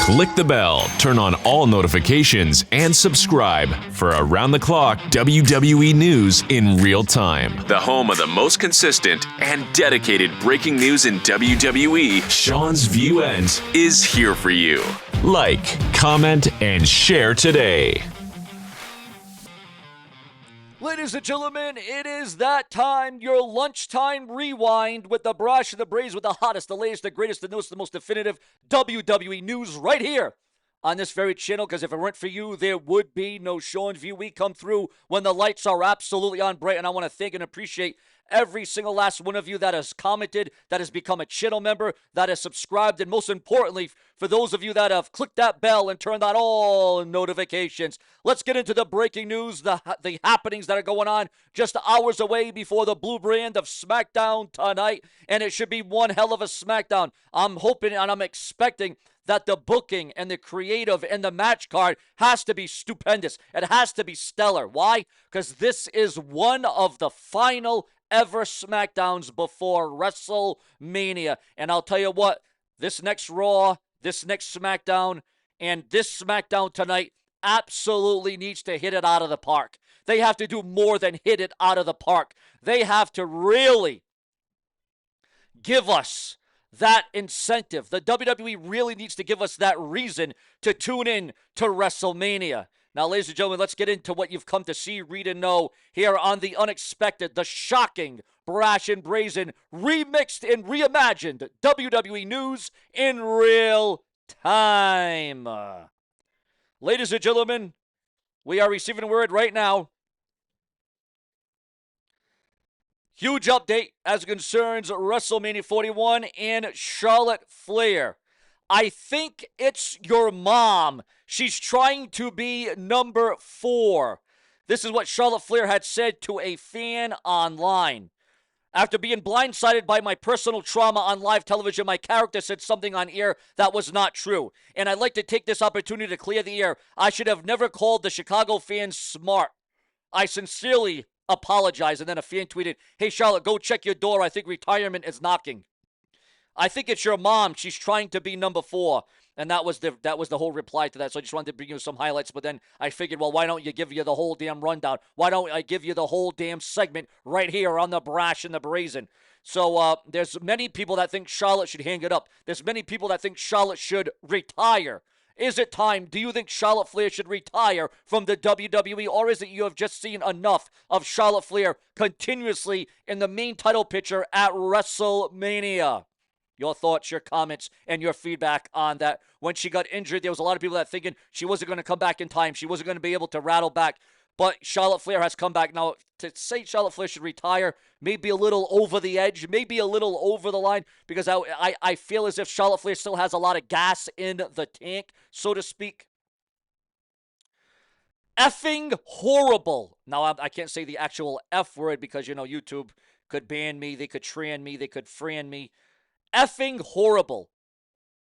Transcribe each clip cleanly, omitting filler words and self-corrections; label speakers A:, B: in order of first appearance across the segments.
A: Click the bell, turn on all notifications, and subscribe for around-the-clock WWE news in real time. The home of the most consistent and dedicated breaking news in WWE, Seanzviewent, is here for you. Like, comment, and share today.
B: Ladies and gentlemen, it is that time, your lunchtime rewind with the Brash and the Braves with the hottest, the latest, the greatest, the newest, the most definitive WWE news right here on this very channel, because if it weren't for you, there would be no Seanzview. We come through when the lights are absolutely on bright, and I want to thank and appreciate every single last one of you that has commented, that has become a channel member, that has subscribed, and most importantly, for those of you that have clicked that bell and turned on all notifications. Let's get into the breaking news, the happenings that are going on just hours away before the blue brand of SmackDown tonight, and it should be one hell of a SmackDown. I'm hoping and I'm expecting that the booking and the creative and the match card has to be stupendous. It has to be stellar. Why? Because this is one of the final ever SmackDowns before WrestleMania. And I'll tell you what, this next Raw, this next SmackDown, and this SmackDown tonight absolutely needs to hit it out of the park. They have to do more than hit it out of the park. They have to really give us that incentive. The WWE really needs to give us that reason to tune in to WrestleMania. Now, ladies and gentlemen, let's get into what you've come to see, read, and know here on the unexpected, the shocking, brash and brazen, remixed and reimagined WWE news in real time. Ladies and gentlemen, we are receiving word right now. Huge update as it concerns WrestleMania 41 and Charlotte Flair. I think it's your mom. She's trying to be number 4. This is what Charlotte Flair had said to a fan online. After being blindsided by my personal trauma on live television, my character said something on air that was not true. And I'd like to take this opportunity to clear the air. I should have never called the Chicago fans smart. I sincerely apologize. And then a fan tweeted, "Hey, Charlotte, go check your door. I think retirement is knocking." I think it's your mom. She's trying to be number 4. And that was the whole reply to that. So I just wanted to bring you some highlights. But then I figured, well, why don't you give you the whole damn rundown? Why don't I give you the whole damn segment right here on the Brash and the Brazen? So there's many people that think Charlotte should hang it up. There's many people that think Charlotte should retire. Is it time? Do you think Charlotte Flair should retire from the WWE? Or is it you have just seen enough of Charlotte Flair continuously in the main title picture at WrestleMania? Your thoughts, your comments, and your feedback on that. When she got injured, there was a lot of people that thinking she wasn't going to come back in time. She wasn't going to be able to rattle back. But Charlotte Flair has come back. Now, to say Charlotte Flair should retire may be a little over the edge, maybe a little over the line, because I feel as if Charlotte Flair still has a lot of gas in the tank, so to speak. Effing horrible. Now, I can't say the actual F word because, YouTube could ban me, they could tran me, they could fran me. Effing horrible.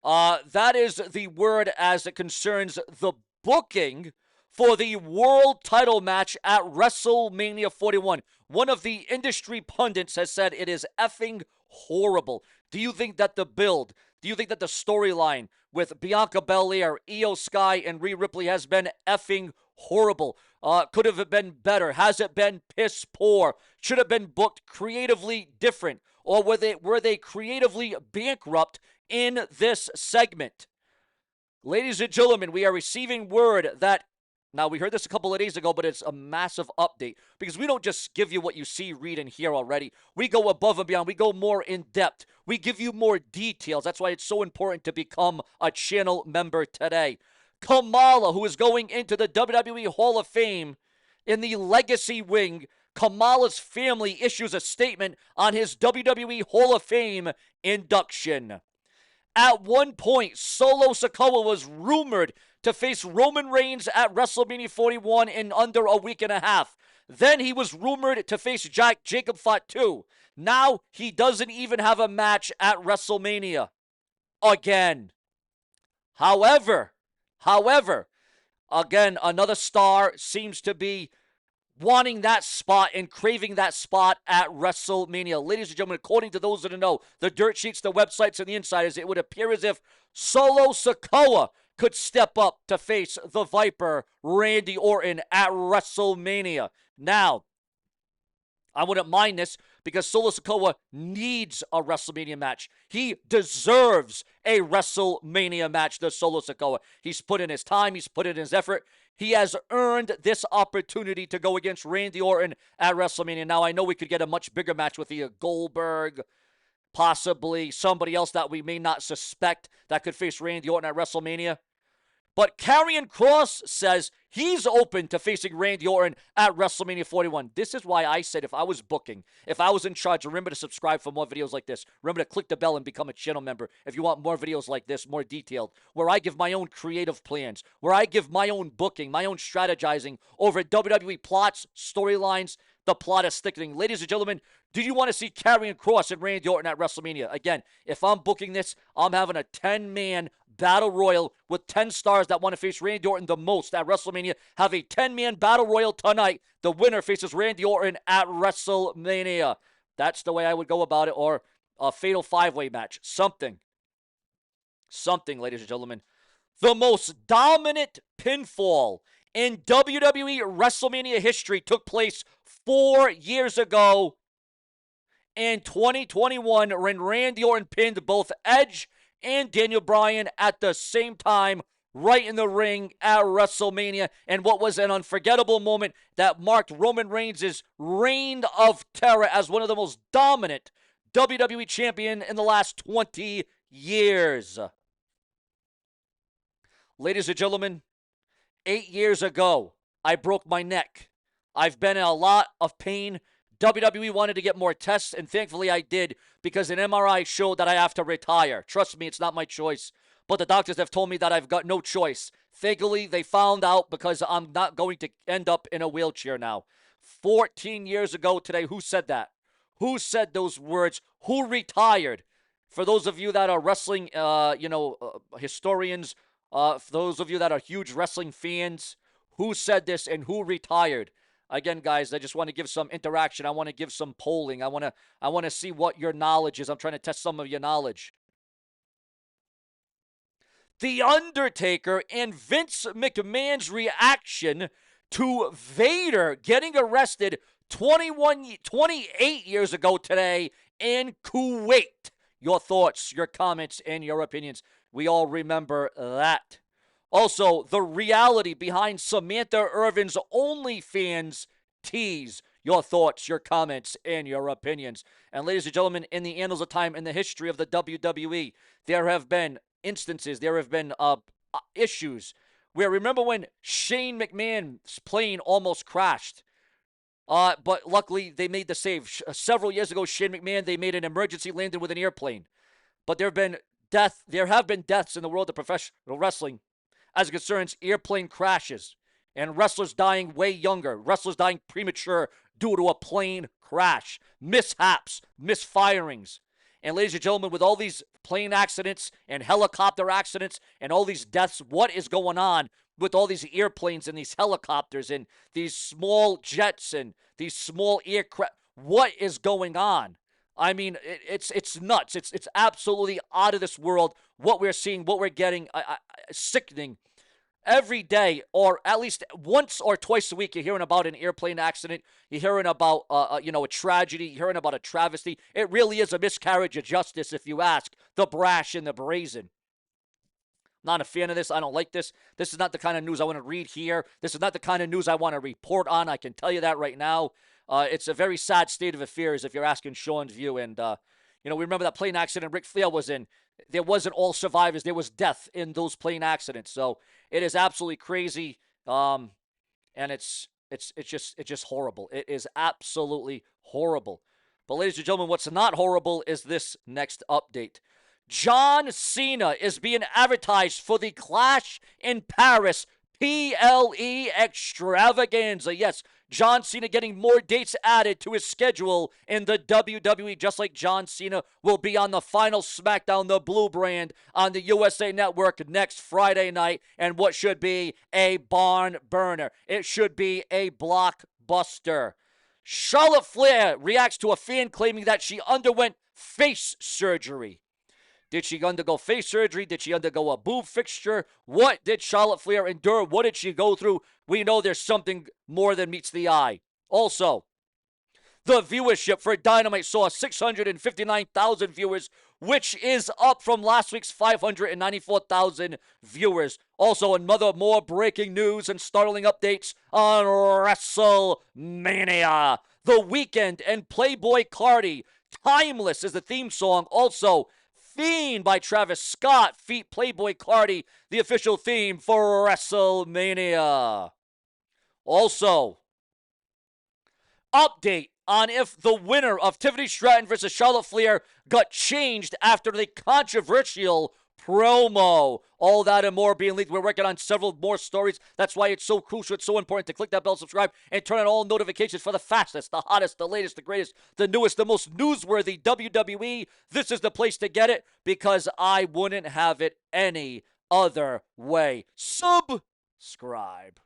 B: That is the word as it concerns the booking for the world title match at WrestleMania 41. One of the industry pundits has said it is effing horrible. Do you think that the build, do you think that the storyline with Bianca Belair, Io Sky, and Rhea Ripley has been effing horrible? Could have been better? Has it been piss poor? Should have been booked creatively different? Or were they creatively bankrupt in this segment? Ladies and gentlemen, we are receiving word that, now we heard this a couple of days ago, but it's a massive update because we don't just give you what you see, read, and hear already. We go above and beyond. We go more in depth. We give you more details. That's why it's so important to become a channel member today. Kamala, who is going into the WWE Hall of Fame in the Legacy Wing, Kamala's family issues a statement on his WWE Hall of Fame induction. At one point, Solo Sikoa was rumored to face Roman Reigns at WrestleMania 41 in under a week and a half. Then he was rumored to face Jacob Fatu. Now he doesn't even have a match at WrestleMania again. However, again, another star seems to be wanting that spot and craving that spot at WrestleMania. Ladies and gentlemen, according to those that know, the dirt sheets, the websites, and the insiders, it would appear as if Solo Sikoa could step up to face the Viper, Randy Orton, at WrestleMania. Now, I wouldn't mind this because Solo Sikoa needs a WrestleMania match. He deserves a WrestleMania match, the Solo Sikoa. He's put in his time. He's put in his effort. He has earned this opportunity to go against Randy Orton at WrestleMania. Now, I know we could get a much bigger match with either Goldberg, possibly somebody else that we may not suspect that could face Randy Orton at WrestleMania. But Karrion Kross says he's open to facing Randy Orton at WrestleMania 41. This is why I said if I was booking, if I was in charge, remember to subscribe for more videos like this. Remember to click the bell and become a channel member if you want more videos like this, more detailed, where I give my own creative plans, where I give my own booking, my own strategizing over WWE plots, storylines. The plot is thickening. Ladies and gentlemen, do you want to see Karrion Kross and Randy Orton at WrestleMania? Again, if I'm booking this, I'm having a 10-man battle royal with 10 stars that want to face Randy Orton the most at WrestleMania. Have a 10-man battle royal tonight. The winner faces Randy Orton at WrestleMania. That's the way I would go about it. Or a fatal 5-way match. Something, ladies and gentlemen. The most dominant pinfall in WWE WrestleMania history took place 4 years ago in 2021 when Randy Orton pinned both Edge and Daniel Bryan at the same time right in the ring at WrestleMania, and what was an unforgettable moment that marked Roman Reigns' reign of terror as one of the most dominant WWE champion in the last 20 years. Ladies and gentlemen, 8 years ago, I broke my neck. I've been in a lot of pain. WWE wanted to get more tests, and thankfully I did because an MRI showed that I have to retire. Trust me, it's not my choice. But the doctors have told me that I've got no choice. Thankfully, they found out because I'm not going to end up in a wheelchair now. 14 years ago today, who said that? Who said those words? Who retired? For those of you that are wrestling, historians, for those of you that are huge wrestling fans, who said this and who retired? Again, guys, I just want to give some interaction. I want to give some polling. I want to see what your knowledge is. I'm trying to test some of your knowledge. The Undertaker and Vince McMahon's reaction to Vader getting arrested 28 years ago today in Kuwait. Your thoughts, your comments, and your opinions. We all remember that. Also, the reality behind Samantha Irvin's OnlyFans tease. Your thoughts, your comments, and your opinions. And ladies and gentlemen, in the annals of time, in the history of the WWE, there have been instances, there have been issues where, remember when Shane McMahon's plane almost crashed? But luckily, they made the save. Several years ago, Shane McMahon, they made an emergency landing with an airplane. But there have been deaths in the world of professional wrestling as it concerns airplane crashes and wrestlers dying way younger, wrestlers dying premature due to a plane crash, mishaps, misfirings. And ladies and gentlemen, with all these plane accidents and helicopter accidents and all these deaths, what is going on with all these airplanes and these helicopters and these small jets and these small aircraft? What is going on? I mean, it's nuts. It's absolutely out of this world what we're seeing, what we're getting. Sickening. Every day, or at least once or twice a week, you're hearing about an airplane accident. You're hearing about, a tragedy. You're hearing about a travesty. It really is a miscarriage of justice, if you ask the brash and the brazen. Not a fan of this. I don't like this. This is not the kind of news I want to read here. This is not the kind of news I want to report on. I can tell you that right now. It's a very sad state of affairs if you're asking Seanzviewent. And, we remember that plane accident Ric Flair was in. There wasn't all survivors. There was death in those plane accidents. So it is absolutely crazy. And it's just horrible. It is absolutely horrible. But ladies and gentlemen, what's not horrible is this next update. John Cena is being advertised for the Clash in Paris PLE extravaganza. Yes, John Cena getting more dates added to his schedule in the WWE, just like John Cena will be on the final SmackDown, the Blue brand, on the USA Network next Friday night, and what should be a barn burner. It should be a blockbuster. Charlotte Flair reacts to a fan claiming that she underwent face surgery. Did she undergo face surgery? Did she undergo a boob fixture? What did Charlotte Flair endure? What did she go through? We know there's something more than meets the eye. Also, the viewership for Dynamite saw 659,000 viewers, which is up from last week's 594,000 viewers. Also, another more breaking news and startling updates on WrestleMania. The Weeknd and Playboy Cardi. Timeless is the theme song. Also, Fiend by Travis Scott feat Playboy Cardi, the official theme for WrestleMania. Also, update on if the winner of Tiffany Stratton versus Charlotte Flair got changed after the controversial promo. All that and more being leaked. We're working on several more stories. That's why it's so crucial. It's so important to click that bell, subscribe, and turn on all notifications for the fastest, the hottest, the latest, the greatest, the newest, the most newsworthy WWE. This is the place to get it because I wouldn't have it any other way. Subscribe.